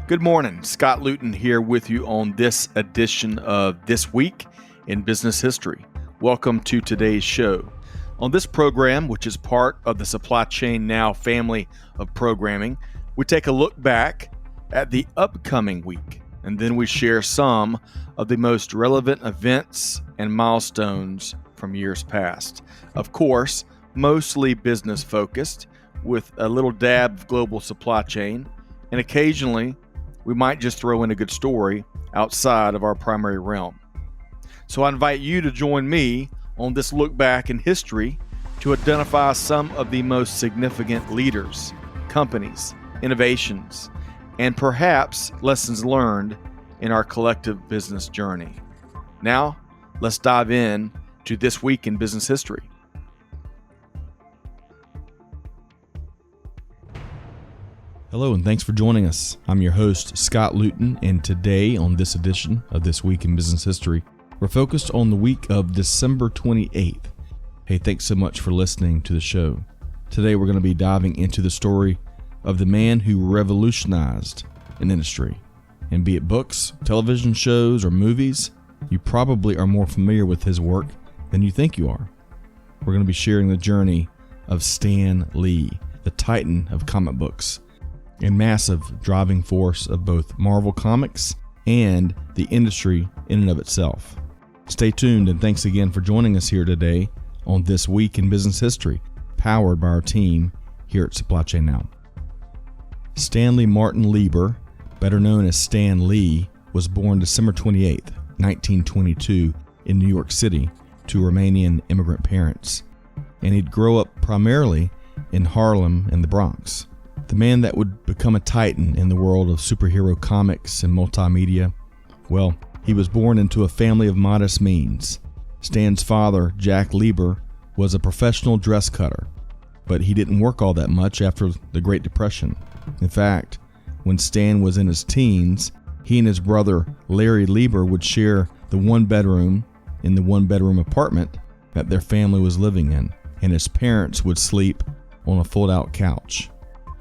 Good morning. Scott Luton here with you on this edition of This Week in Business History. Welcome to today's show. On this program, which is part of the Supply Chain Now family of programming, we take a look back at the upcoming week, and then we share some of the most relevant events and milestones from years past. Of course, mostly business focused, with a little dab of global supply chain, and occasionally we might just throw in a good story outside of our primary realm. So I invite you to join me on this look back in history to identify some of the most significant leaders, companies, innovations, and perhaps lessons learned in our collective business journey. Now, let's dive in to This Week in Business History. Hello, and thanks for joining us. I'm your host, Scott Luton, and today on this edition of This Week in Business History, we're focused on the week of December 28th. Hey, thanks so much for listening to the show. Today we're going to be diving into the story of the man who revolutionized an industry. And be it books, television shows, or movies, you probably are more familiar with his work than you think you are. We're going to be sharing the journey of Stan Lee, the titan of comic books, a massive driving force of both Marvel Comics and the industry in and of itself. Stay tuned, and thanks again for joining us here today on This Week in Business History, powered by our team here at Supply Chain Now. Stanley Martin Lieber, better known as Stan Lee, was born December 28, 1922 in New York City to Romanian immigrant parents, and he'd grow up primarily in Harlem and the Bronx. The man that would become a titan in the world of superhero comics and multimedia, well, he was born into a family of modest means. Stan's father, Jack Lieber, was a professional dress cutter, but he didn't work all that much after the Great Depression. In fact, when Stan was in his teens, he and his brother, Larry Lieber, would share the one-bedroom apartment that their family was living in, and his parents would sleep on a fold-out couch.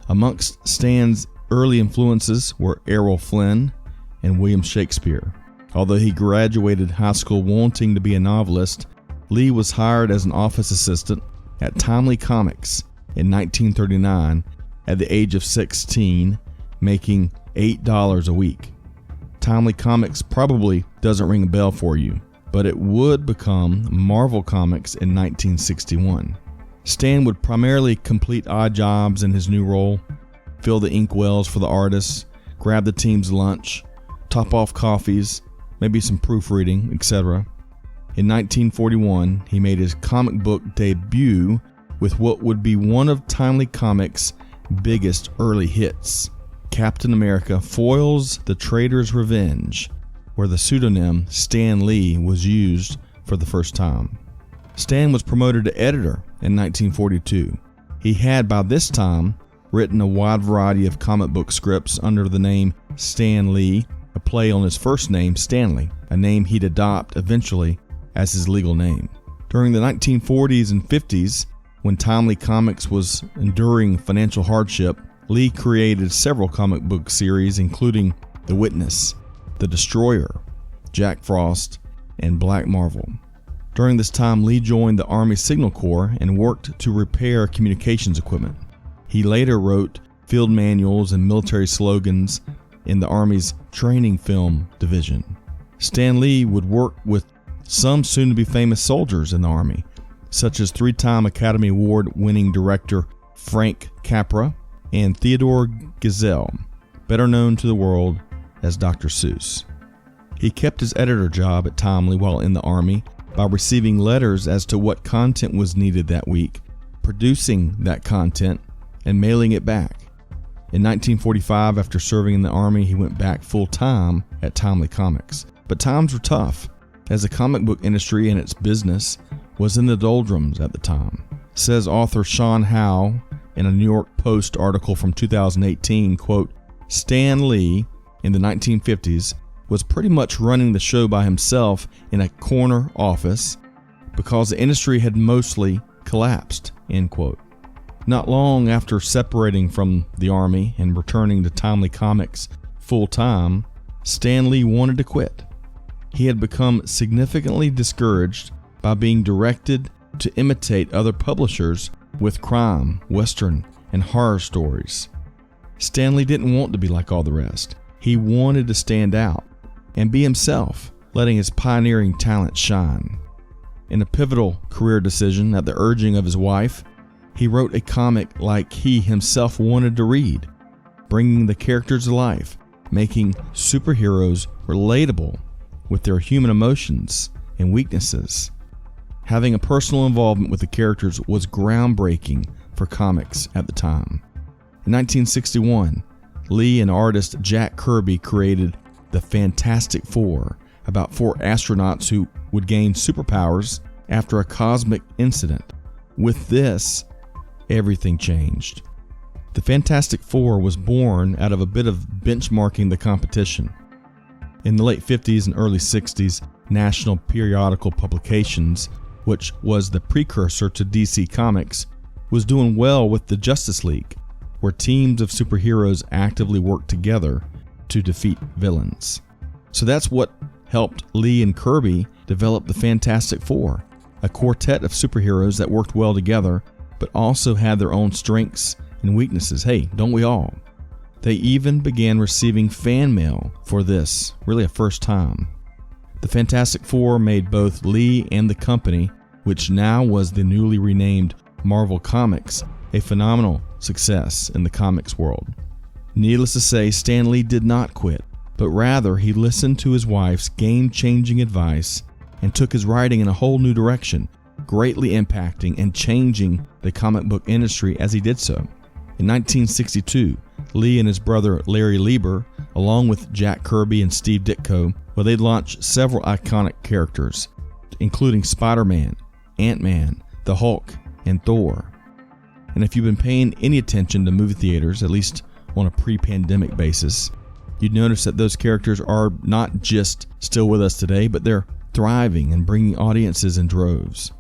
Amongst Stan's early influences were Errol Flynn and William Shakespeare. Although he graduated high school wanting to be a novelist, Lee was hired as an office assistant at Timely Comics in 1939 at the age of 16, making $8 a week. Timely Comics probably doesn't ring a bell for you, but it would become Marvel Comics in 1961. Stan would primarily complete odd jobs in his new role, fill the inkwells for the artists, grab the team's lunch, top off coffees, maybe some proofreading, etc. In 1941, he made his comic book debut with what would be one of Timely Comics' biggest early hits, Captain America Foils the Traitor's Revenge, where the pseudonym Stan Lee was used for the first time. Stan was promoted to editor in 1942. He had by this time written a wide variety of comic book scripts under the name Stan Lee, a play on his first name, Stanley, a name he'd adopt eventually as his legal name. During the 1940s and 50s, when Timely Comics was enduring financial hardship, Lee created several comic book series including The Witness, The Destroyer, Jack Frost, and Black Marvel. During this time, Lee joined the Army Signal Corps and worked to repair communications equipment. He later wrote field manuals and military slogans in the Army's training film division. Stan Lee would work with some soon-to-be famous soldiers in the Army, such as three-time Academy Award-winning director Frank Capra and Theodore Geisel, better known to the world as Dr. Seuss. He kept his editor job at Timely while in the Army by receiving letters as to what content was needed that week, producing that content, and mailing it back. In 1945, after serving in the Army, he went back full-time at Timely Comics. But times were tough, as the comic book industry and its business was in the doldrums at the time. Says author Sean Howe in a New York Post article from 2018, quote, Stan Lee in the 1950s was pretty much running the show by himself in a corner office because the industry had mostly collapsed, end quote. Not long after separating from the Army and returning to Timely Comics full-time, Stan Lee wanted to quit. He had become significantly discouraged by being directed to imitate other publishers with crime, western, and horror stories. Stan Lee didn't want to be like all the rest. He wanted to stand out and be himself, letting his pioneering talent shine. In a pivotal career decision at the urging of his wife, he wrote a comic like he himself wanted to read, bringing the characters to life, making superheroes relatable with their human emotions and weaknesses. Having a personal involvement with the characters was groundbreaking for comics at the time. In 1961, Lee and artist Jack Kirby created the Fantastic Four, about 4 astronauts who would gain superpowers after a cosmic incident. With this, everything changed. The Fantastic Four was born out of a bit of benchmarking the competition. In the late 50s and early 60s, National Periodical Publications, which was the precursor to DC Comics, was doing well with the Justice League, where teams of superheroes actively worked together to defeat villains. So that's what helped Lee and Kirby develop the Fantastic Four, a quartet of superheroes that worked well together, but also had their own strengths and weaknesses. Hey, don't we all? They even began receiving fan mail for this, really a first time. The Fantastic Four made both Lee and the company, which now was the newly renamed Marvel Comics, a phenomenal success in the comics world. Needless to say, Stan Lee did not quit, but rather he listened to his wife's game-changing advice and took his writing in a whole new direction, greatly impacting and changing the comic book industry as he did so. In 1962, Lee and his brother Larry Lieber, along with Jack Kirby and Steve Ditko, they'd launched several iconic characters, including Spider-Man, Ant-Man, the Hulk, and Thor. And if you've been paying any attention to movie theaters, at least on a pre-pandemic basis, you'd notice that those characters are not just still with us today, but they're thriving and bringing audiences in droves.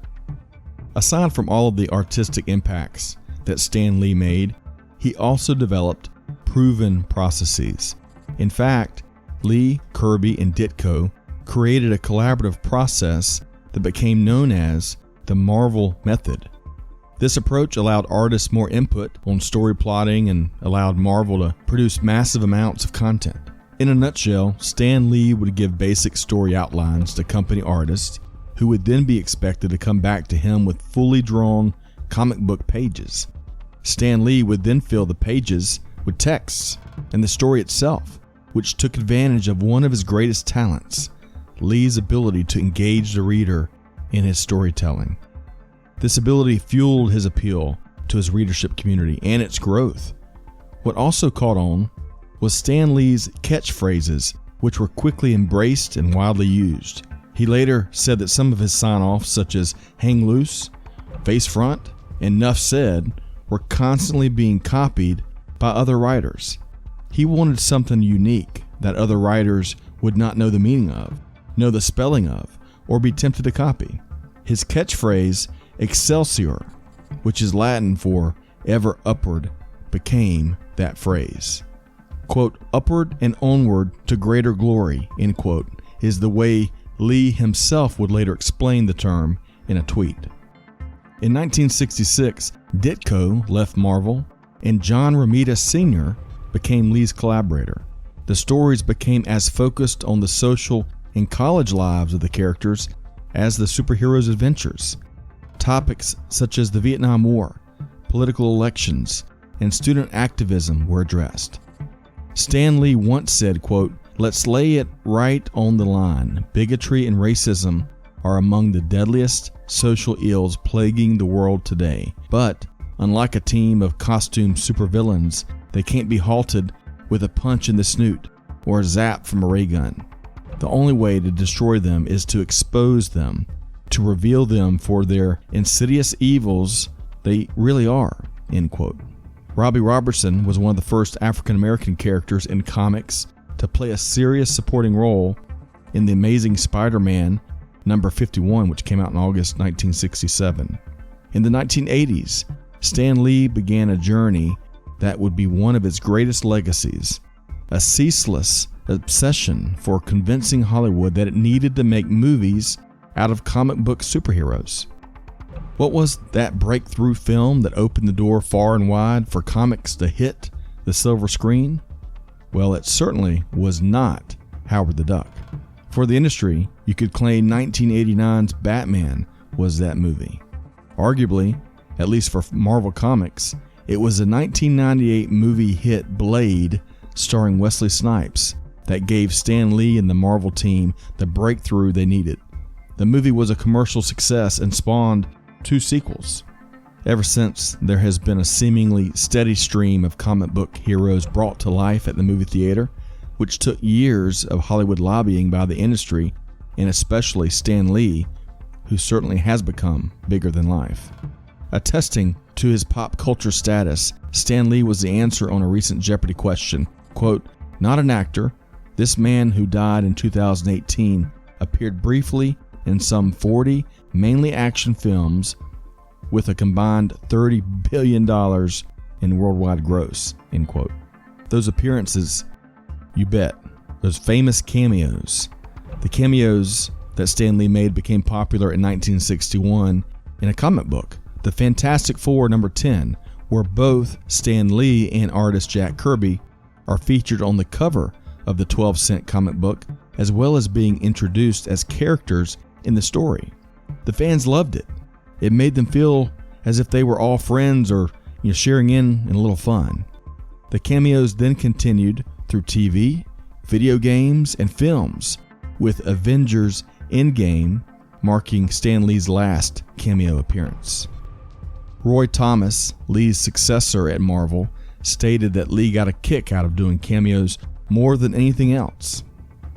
Aside from all of the artistic impacts that Stan Lee made, he also developed proven processes. In fact, Lee, Kirby, and Ditko created a collaborative process that became known as the Marvel Method. This approach allowed artists more input on story plotting and allowed Marvel to produce massive amounts of content. In a nutshell, Stan Lee would give basic story outlines to company artists, who would then be expected to come back to him with fully drawn comic book pages. Stan Lee would then fill the pages with texts and the story itself, which took advantage of one of his greatest talents, Lee's ability to engage the reader in his storytelling. This ability fueled his appeal to his readership community and its growth. What also caught on was Stan Lee's catchphrases, which were quickly embraced and widely used. He later said that some of his sign-offs, such as "hang loose," "face front," and "nuff said," were constantly being copied by other writers. He wanted something unique that other writers would not know the meaning of, know the spelling of, or be tempted to copy. His catchphrase, "Excelsior," which is Latin for ever upward, became that phrase. Quote, "upward and onward to greater glory," end quote, is the way Lee himself would later explain the term in a tweet. In 1966, Ditko left Marvel, and John Romita Sr. became Lee's collaborator. The stories became as focused on the social and college lives of the characters as the superheroes' adventures. Topics such as the Vietnam War, political elections, and student activism were addressed. Stan Lee once said, quote, "Let's lay it right on the line. Bigotry and racism are among the deadliest social ills plaguing the world today. But, unlike a team of costumed supervillains, they can't be halted with a punch in the snoot or a zap from a ray gun. The only way to destroy them is to expose them, to reveal them for their insidious evils they really are," end quote. Robbie Robertson was one of the first African-American characters in comics to play a serious supporting role in The Amazing Spider-Man number 51, which came out in August 1967. In the 1980s, Stan Lee began a journey that would be one of his greatest legacies. a ceaseless obsession for convincing Hollywood that it needed to make movies out of comic book superheroes. What was that breakthrough film that opened the door far and wide for comics to hit the silver screen? Well, it certainly was not Howard the Duck. For the industry, you could claim 1989's Batman was that movie. Arguably, at least for Marvel Comics, it was the 1998 movie hit Blade, starring Wesley Snipes, that gave Stan Lee and the Marvel team the breakthrough they needed. The movie was a commercial success and spawned 2 sequels. Ever since, there has been a seemingly steady stream of comic book heroes brought to life at the movie theater, which took years of Hollywood lobbying by the industry, and especially Stan Lee, who certainly has become bigger than life. Attesting to his pop culture status, Stan Lee was the answer on a recent Jeopardy question. Quote, "Not an actor, this man who died in 2018 appeared briefly in some 40 mainly action films with a combined $30 billion in worldwide gross," end quote. Those appearances, you bet, those famous cameos. The cameos that Stan Lee made became popular in 1961 in a comic book, The Fantastic Four #10, where both Stan Lee and artist Jack Kirby are featured on the cover of the 12-cent comic book, as well as being introduced as characters in the story. The fans loved it. It made them feel as if they were all friends or sharing in a little fun. The cameos then continued through TV, video games, and films, with Avengers Endgame marking Stan Lee's last cameo appearance. Roy Thomas, Lee's successor at Marvel, stated that Lee got a kick out of doing cameos more than anything else.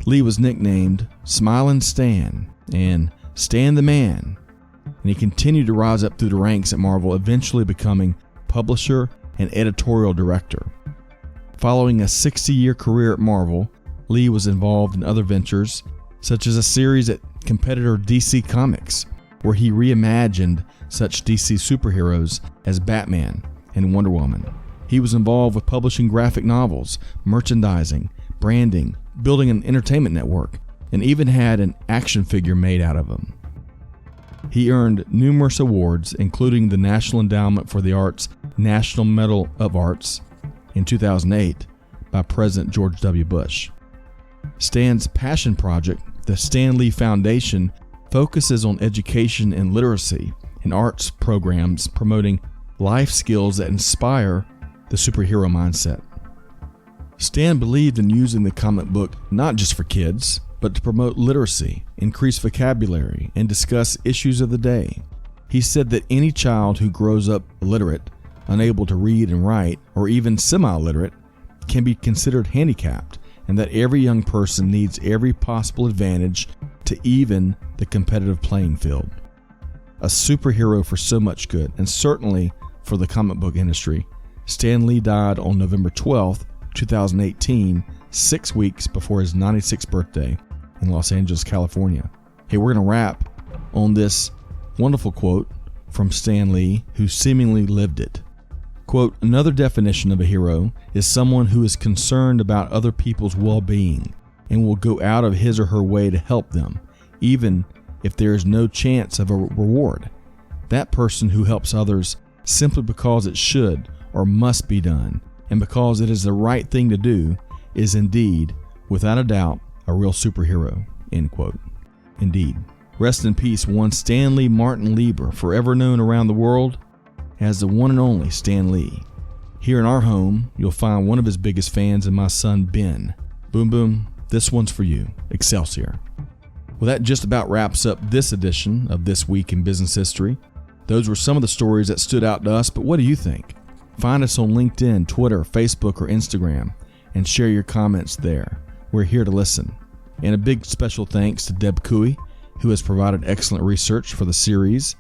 Lee was nicknamed Smilin Stan and Stan the Man, and he continued to rise up through the ranks at Marvel, eventually becoming publisher and editorial director. Following a 60-year career at Marvel, Lee was involved in other ventures, such as a series at competitor DC Comics, where he reimagined such DC superheroes as Batman and Wonder Woman. He was involved with publishing graphic novels, merchandising, branding, building an entertainment network, and even had an action figure made out of him. He earned numerous awards, including the National Endowment for the Arts National Medal of Arts in 2008 by President George W. Bush. Stan's passion project, the Stan Lee Foundation, focuses on education and literacy and arts programs promoting life skills that inspire the superhero mindset. Stan believed in using the comic book not just for kids, but to promote literacy, increase vocabulary, and discuss issues of the day. He said that any child who grows up illiterate, unable to read and write, or even semi-literate, can be considered handicapped, and that every young person needs every possible advantage to even the competitive playing field. A superhero for so much good, and certainly for the comic book industry, Stan Lee died on November 12th, 2018, 6 weeks before his 96th birthday in Los Angeles, California. Hey, we're going to wrap on this wonderful quote from Stan Lee, who seemingly lived it. Quote, "Another definition of a hero is someone who is concerned about other people's well-being and will go out of his or her way to help them, even if there is no chance of a reward. That person who helps others simply because it should or must be done, and because it is the right thing to do, is indeed, without a doubt, a real superhero." End quote. Indeed. Rest in peace, one Stanley Martin Lieber, forever known around the world as the one and only Stan Lee. Here in our home, you'll find one of his biggest fans in my son, Ben. Boom boom, this one's for you. Excelsior. Well, that just about wraps up this edition of This Week in Business History. Those were some of the stories that stood out to us, but what do you think? Find us on LinkedIn, Twitter, Facebook, or Instagram, and share your comments there. We're here to listen. And a big special thanks to Deb Cooey, who has provided excellent research for the series.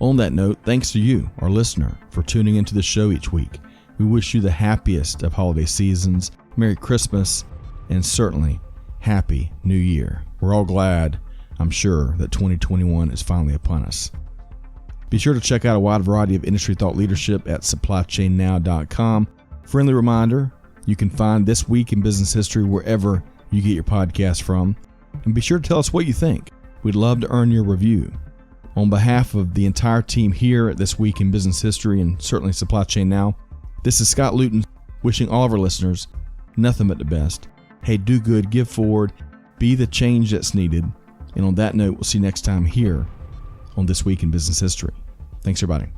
On that note, thanks to you, our listener, for tuning into the show each week. We wish you the happiest of holiday seasons, Merry Christmas, and certainly Happy New Year. We're all glad, I'm sure, that 2021 is finally upon us. Be sure to check out a wide variety of industry thought leadership at supplychainnow.com. Friendly reminder You can find This Week in Business History wherever you get your podcast from. And be sure to tell us what you think. We'd love to earn your review. On behalf of the entire team here at This Week in Business History and certainly Supply Chain Now, this is Scott Luton wishing all of our listeners nothing but the best. Hey, do good, give forward, be the change that's needed. And on that note, we'll see you next time here on This Week in Business History. Thanks, everybody.